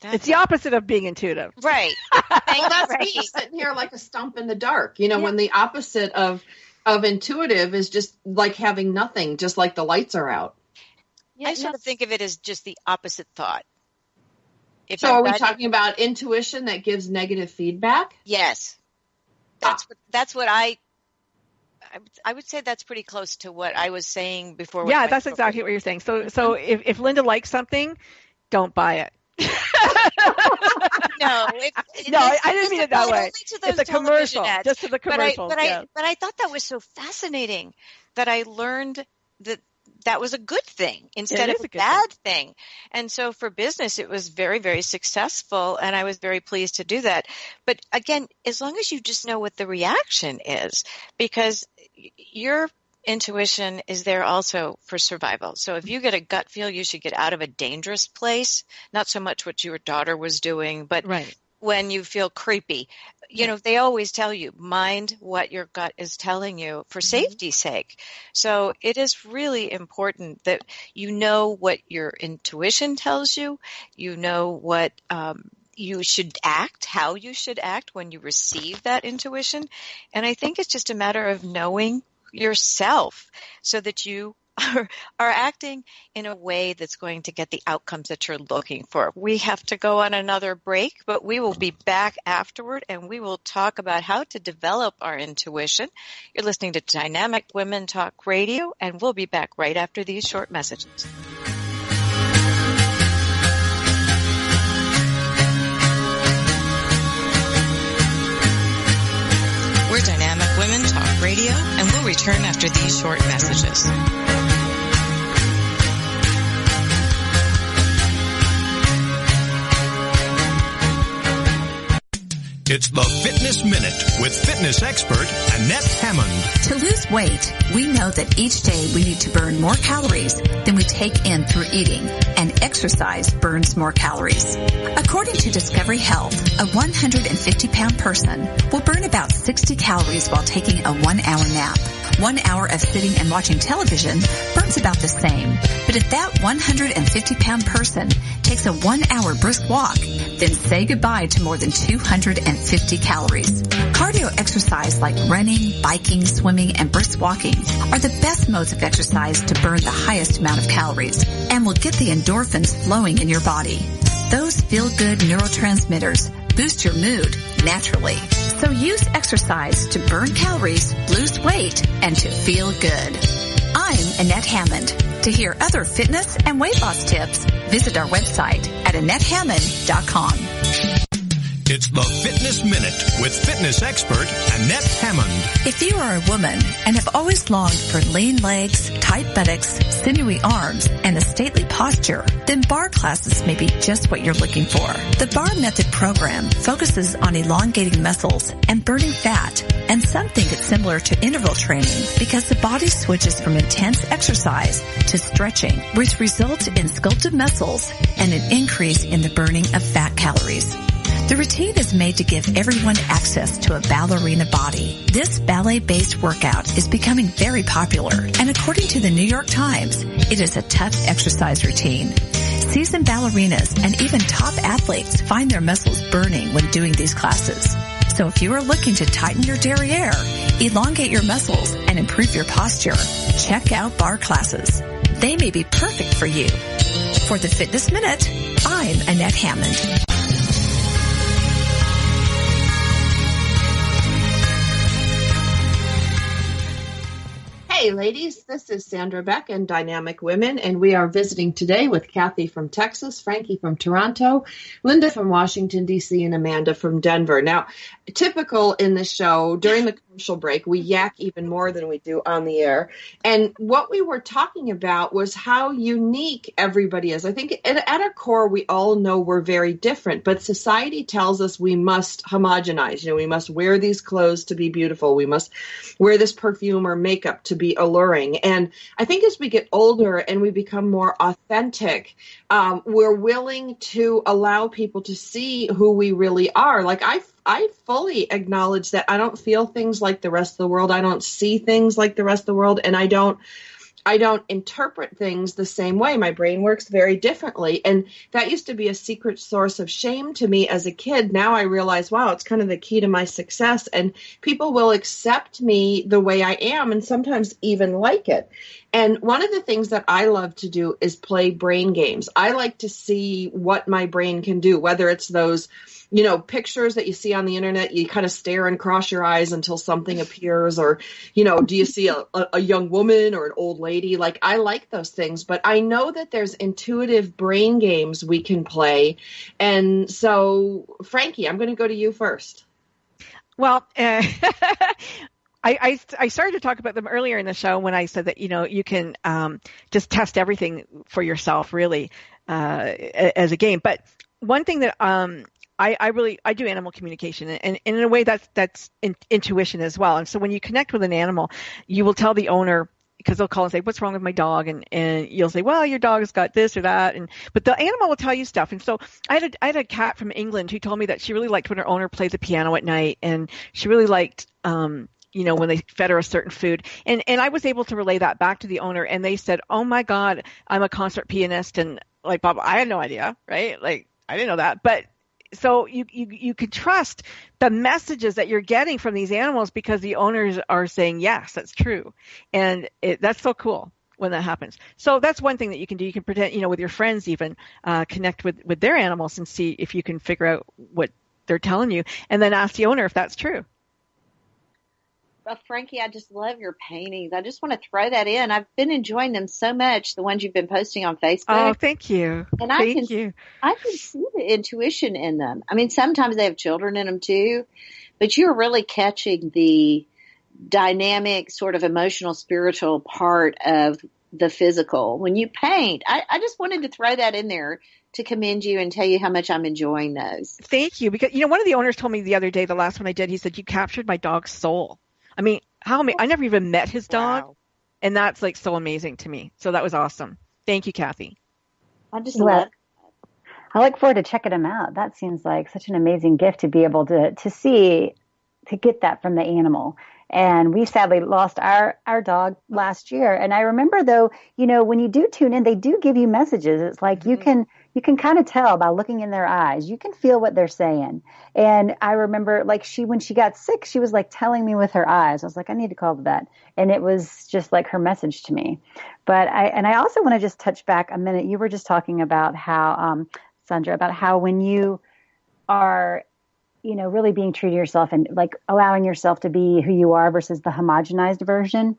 It's the opposite of being intuitive. Right. Well, that's me sitting here like a stump in the dark. When the opposite of intuitive is just like having nothing, just like the lights are out. I sort of think of it as just the opposite thought. So are we talking about intuition that gives negative feedback? Yes. That's what I would say that's pretty close to what I was saying before. Yeah, that's exactly what you're saying. So if Linda likes something, don't buy it. No, I didn't mean it that way. It's a commercial, just to the commercials. But I thought that was so fascinating that I learned that was a good thing instead of a bad thing. And so for business, it was very, very successful, and I was very pleased to do that. But again, as long as you just know what the reaction is, because your intuition is there also for survival. So if you get a gut feel you should get out of a dangerous place, not so much what your daughter was doing, but when you feel creepy, they always tell you, mind what your gut is telling you for safety's sake. So it is really important that you know what your intuition tells you, what you should act, how you should act when you receive that intuition. And I think it's just a matter of knowing yourself so that you are acting in a way that's going to get the outcomes that you're looking for. We have to go on another break, but we will be back afterward and we will talk about how to develop our intuition. You're listening to Dynamic Women Talk Radio, and we'll be back right after these short messages. We're Dynamic Women Talk Radio, and we'll return after these short messages. It's the Fitness Minute with fitness expert Annette Hammond. To lose weight, we know that each day we need to burn more calories than we take in through eating, and exercise burns more calories. According to Discovery Health, a 150-pound person will burn about 60 calories while taking a 1-hour nap. 1 hour of sitting and watching television burns about the same. But if that 150-pound person takes a 1-hour brisk walk, then say goodbye to more than 250 calories. Cardio exercise like running, biking, swimming, and brisk walking are the best modes of exercise to burn the highest amount of calories and will get the endorphins flowing in your body. Those feel-good neurotransmitters boost your mood naturally. So use exercise to burn calories, lose weight, and to feel good. I'm Annette Hammond. To hear other fitness and weight loss tips, visit our website at AnnetteHammond.com. It's the Fitness Minute with fitness expert Annette Hammond. If you are a woman and have always longed for lean legs, tight buttocks, sinewy arms, and a stately posture, then barre classes may be just what you're looking for. The Barre Method program focuses on elongating muscles and burning fat, and some think it's similar to interval training because the body switches from intense exercise to stretching, which results in sculpted muscles and an increase in the burning of fat calories. The routine is made to give everyone access to a ballerina body. This ballet-based workout is becoming very popular, and according to the New York Times, it is a tough exercise routine. Seasoned ballerinas and even top athletes find their muscles burning when doing these classes. So if you are looking to tighten your derriere, elongate your muscles, and improve your posture, check out barre classes. They may be perfect for you. For the Fitness Minute, I'm Annette Hammond. Hey, ladies, this is Sandra Beck and Dynamic Women, and we are visiting today with Kathy from Texas, Frankie from Toronto, Linda from Washington, D.C., and Amanda from Denver. Now, typical in the show, during the commercial break, we yak even more than we do on the air. And what we were talking about was how unique everybody is. I think at our core, we all know we're very different, but society tells us we must homogenize. We must wear these clothes to be beautiful. We must wear this perfume or makeup to be alluring. And I think as we get older and we become more authentic, we're willing to allow people to see who we really are. Like I fully acknowledge that I don't feel things like the rest of the world. I don't see things like the rest of the world. And I don't interpret things the same way. My brain works very differently. And that used to be a secret source of shame to me as a kid. Now I realize, wow, it's kind of the key to my success. And people will accept me the way I am and sometimes even like it. And one of the things that I love to do is play brain games. I like to see what my brain can do, whether it's those pictures that you see on the internet, you kind of stare and cross your eyes until something appears, or, do you see a young woman or an old lady? Like, I like those things, but I know that there's intuitive brain games we can play. And so, Frankie, I'm going to go to you first. Well, I started to talk about them earlier in the show when I said that, you can just test everything for yourself, really, as a game. But one thing that I do animal communication, and in a way that's intuition as well. And so when you connect with an animal, you will tell the owner, because they'll call and say, what's wrong with my dog? And you'll say, well, your dog has got this or that. But the animal will tell you stuff. And so I had a cat from England who told me that she really liked when her owner played the piano at night, and she really liked, when they fed her a certain food. And I was able to relay that back to the owner, and they said, oh my God, I'm a concert pianist. And like, Bob, I had no idea, right? Like, I didn't know that. But so you could trust the messages that you're getting from these animals because the owners are saying, yes, that's true. And that's so cool when that happens. So that's one thing that you can do. You can pretend, with your friends even, connect with their animals and see if you can figure out what they're telling you, and then ask the owner if that's true. Frankie, I just love your paintings. I just want to throw that in. I've been enjoying them so much, the ones you've been posting on Facebook. Oh, thank you. And thank you. I can see the intuition in them. I mean, sometimes they have children in them too, but you're really catching the dynamic, sort of emotional, spiritual part of the physical. When you paint, I just wanted to throw that in there to commend you and tell you how much I'm enjoying those. Thank you. Because, one of the owners told me the other day, the last one I did, he said, you captured my dog's soul. I mean, I never even met his dog, wow. And that's like so amazing to me. So that was awesome. Thank you, Kathy. I just love. I look forward to checking them out. That seems like such an amazing gift to be able to see, to get that from the animal. And we sadly lost our dog last year. And I remember though, when you do tune in, they do give you messages. It's like you can kind of tell by looking in their eyes. You can feel what they're saying. And I remember when she got sick, she was like telling me with her eyes. I was like, I need to call the vet. And it was just like her message to me. But I also want to just touch back a minute. You were just talking about how, Sandra, about how when you are, really being true to yourself and like allowing yourself to be who you are versus the homogenized version.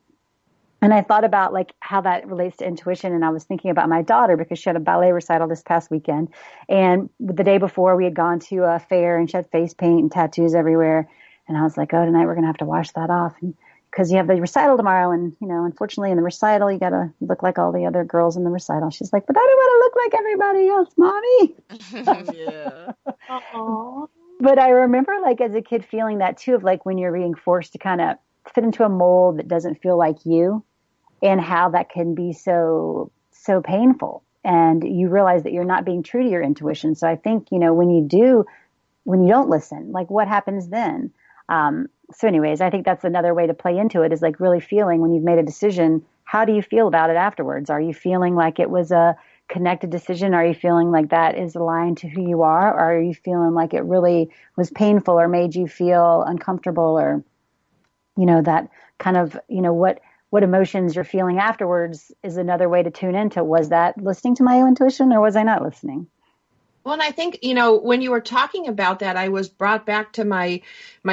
And I thought about like how that relates to intuition. And I was thinking about my daughter because she had a ballet recital this past weekend. And the day before we had gone to a fair and she had face paint and tattoos everywhere. And I was like, oh, tonight we're going to have to wash that off. Because you have the recital tomorrow. And, unfortunately in the recital, you got to look like all the other girls in the recital. She's like, but I don't want to look like everybody else, Mommy. Yeah. Aww. But I remember like as a kid feeling that too, of like when you're being forced to kind of fit into a mold that doesn't feel like you, and how that can be so painful. And you realize that you're not being true to your intuition. So I think, when you don't listen, like what happens then? So anyways, I think that's another way to play into it, is like really feeling when you've made a decision, how do you feel about it afterwards? Are you feeling like it was a connected decision? Are you feeling like that is aligned to who you are? Or are you feeling like it really was painful or made you feel uncomfortable, or, that kind of, what emotions you're feeling afterwards is another way to tune into, was that listening to my intuition or was I not listening? Well, and I think, when you were talking about that, I was brought back to my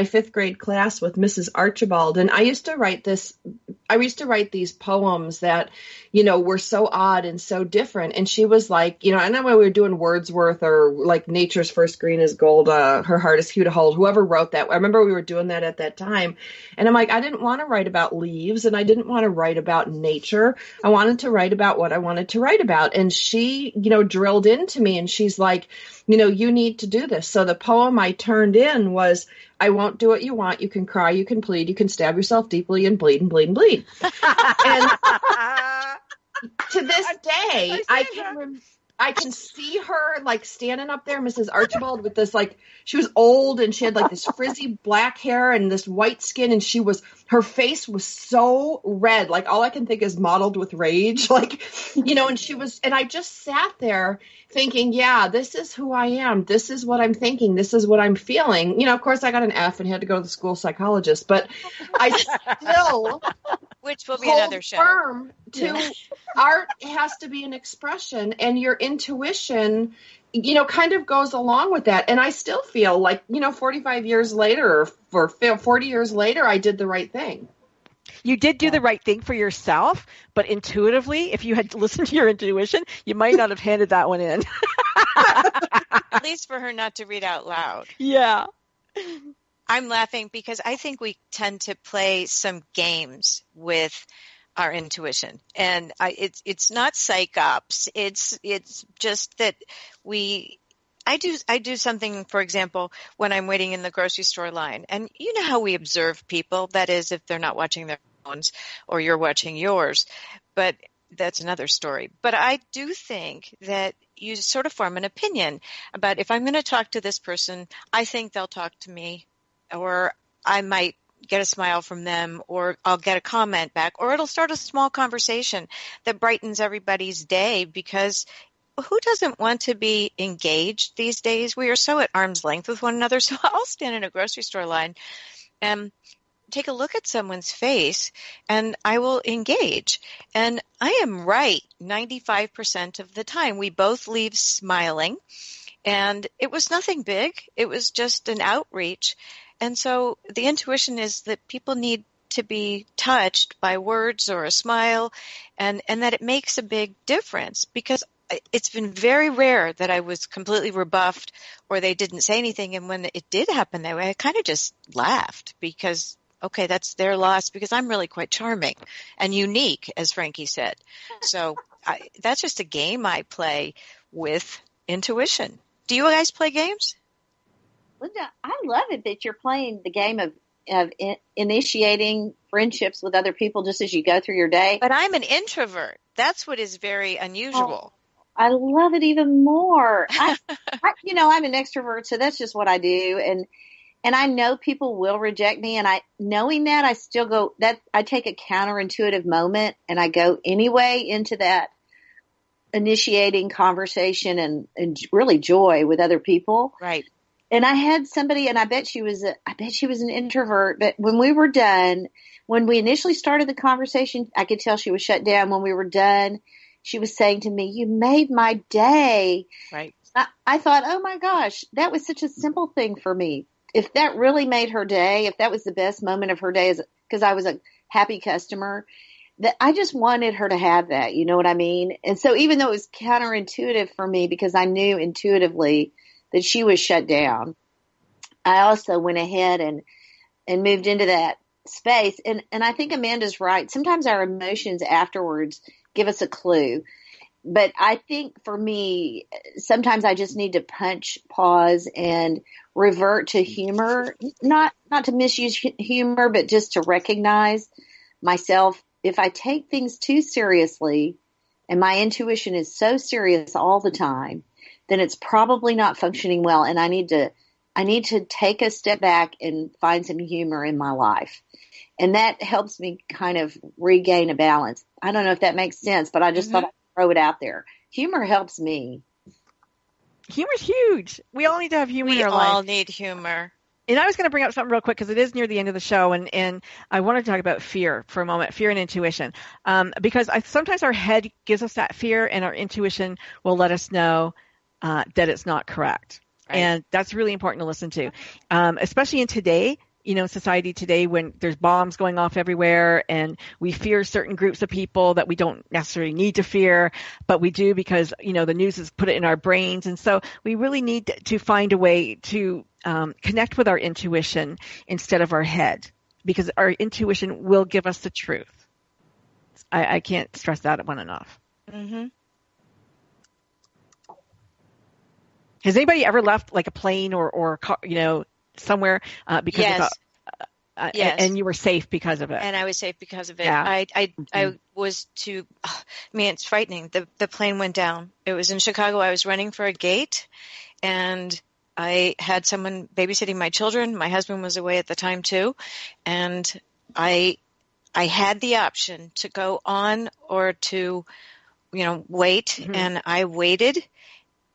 fifth grade class with Mrs. Archibald. And I used to write these poems that, were so odd and so different. And she was like, I know when we were doing Wordsworth or like Nature's First Green is Gold, Her Heart is Hue to Hold, whoever wrote that. I remember we were doing that at that time. And I'm like, I didn't want to write about leaves and I didn't want to write about nature. I wanted to write about what I wanted to write about. And she, drilled into me and she's like, you need to do this. So the poem I turned in was, I won't do what you want. You can cry, you can plead, you can stab yourself deeply and bleed and bleed and bleed. And to this day, I can see her like standing up there, Mrs. Archibald, with this she was old and she had this frizzy black hair and this white skin, and her face was so red, all I can think is mottled with rage, and I just sat there thinking, yeah, this is who I am. This is what I'm thinking. This is what I'm feeling. Of course I got an F and had to go to the school psychologist, but I still which will be another show. Firm to art has to be an expression, and your intuition, kind of goes along with that. And I still feel like, 45 years later or 40 years later, I did the right thing. You did do the right thing for yourself, but intuitively, if you had listened to your intuition, you might not have handed that one in. At least for her not to read out loud. Yeah. I'm laughing because I think we tend to play some games with our intuition, and it's not psych ops. It's just that I do something, for example, when I'm waiting in the grocery store line, and you know how we observe people, that is, if they're not watching their phones or you're watching yours, but that's another story. But I do think that you sort of form an opinion about, if I'm going to talk to this person, I think they'll talk to me, or I might get a smile from them, or I'll get a comment back, or it'll start a small conversation that brightens everybody's day, because who doesn't want to be engaged these days? We are so at arm's length with one another. So I'll stand in a grocery store line and take a look at someone's face, and I will engage. And I am right 95% of the time. We both leave smiling, and it was nothing big. It was just an outreach. And so the intuition is that people need to be touched by words or a smile, and that it makes a big difference, because it's been very rare that I was completely rebuffed or they didn't say anything. And when it did happen that way, I kind of just laughed, because, okay, that's their loss, because I'm really quite charming and unique, as Frankie said. So that's just a game I play with intuition. Do you guys play games? Linda, I love it that you're playing the game of initiating friendships with other people just as you go through your day. But I'm an introvert. That's what is very unusual. I love it even more. I'm an extrovert, so that's just what I do. And I know people will reject me, and knowing that, I still go, I take a counterintuitive moment and I go anyway into that initiating conversation and really joy with other people. Right. And I had somebody, and I bet she was an introvert, but when we were done, when we initially started the conversation, I could tell she was shut down. When we were done, she was saying to me, "You made my day." Right. I thought, oh my gosh, that was such a simple thing for me. If that really made her day, if that was the best moment of her day, because I was a happy customer, that I just wanted her to have that. You know what I mean? And so even though it was counterintuitive for me, because I knew intuitively that she was shut down, I also went ahead and moved into that space. And I think Amanda's right. Sometimes our emotions afterwards give us a clue. But I think for me, sometimes I just need to punch pause and revert to humor, not to misuse humor, but just to recognize myself. If I take things too seriously and my intuition is so serious all the time, then it's probably not functioning well. And I need to take a step back and find some humor in my life. And that helps me kind of regain a balance. I don't know if that makes sense, but I just thought I'd throw it out there. Humor helps me. Humor's huge. We all need to have humor in our life. We all need humor. And I was going to bring up something real quick, because it is near the end of the show, and I want to talk about fear for a moment, fear and intuition, because sometimes our head gives us that fear, and our intuition will let us know that it's not correct. Right. And that's really important to listen to, especially in today, society today, when there's bombs going off everywhere and we fear certain groups of people that we don't necessarily need to fear, but we do because, the news has put it in our brains. And so we really need to find a way to connect with our intuition instead of our head, because our intuition will give us the truth. I can't stress that one enough. Mm-hmm. Has anybody ever left like a plane or somewhere because yes. yes. And you were safe because of it? And I was safe because of it. Yeah. I was it's frightening. The plane went down. It was in Chicago. I was running for a gate, and I had someone babysitting my children. My husband was away at the time too, and I had the option to go on or to, wait, mm-hmm. and I waited.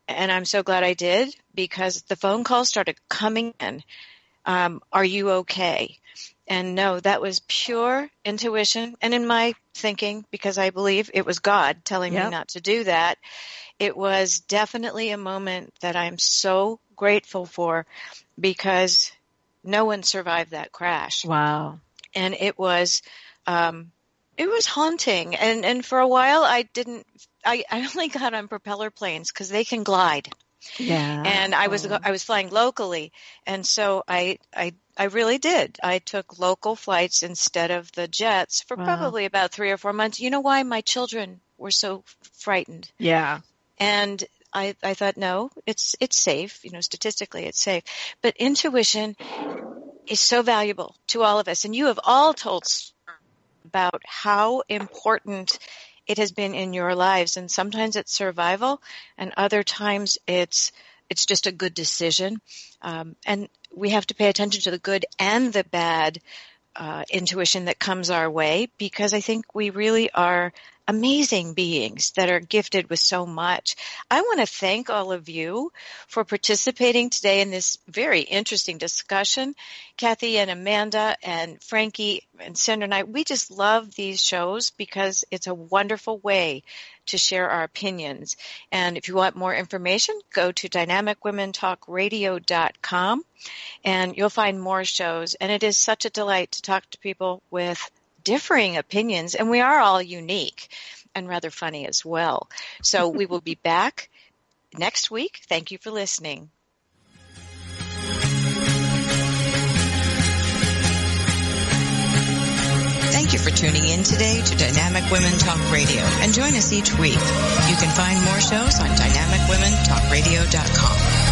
And I'm so glad I did, because the phone calls started coming in. Are you okay? And no, that was pure intuition. And in my thinking, because I believe it was God telling me not to do that, it was definitely a moment that I'm so grateful for, because no one survived that crash. Wow. And it was haunting. And for a while I only got on propeller planes because they can glide. Yeah. And I was flying locally. And so I really did. I took local flights instead of the jets for probably about 3 or 4 months. You know why? My children were so frightened. Yeah. And I thought, no, it's safe. Statistically it's safe. But intuition is so valuable to all of us. And you have all told about how important it has been in your lives. And sometimes it's survival, and other times it's just a good decision. And we have to pay attention to the good and the bad intuition that comes our way, because I think we really are amazing beings that are gifted with so much. I want to thank all of you for participating today in this very interesting discussion. Kathy and Amanda and Frankie and Sandra and I, we just love these shows because it's a wonderful way to share our opinions. And if you want more information, go to dynamicwomentalkradio.com and you'll find more shows. And it is such a delight to talk to people with differing opinions, and we are all unique and rather funny as well. So we will be back next week. Thank you for listening. Thank you for tuning in today to Dynamic Women Talk Radio, and join us each week. You can find more shows on dynamicwomentalkradio.com.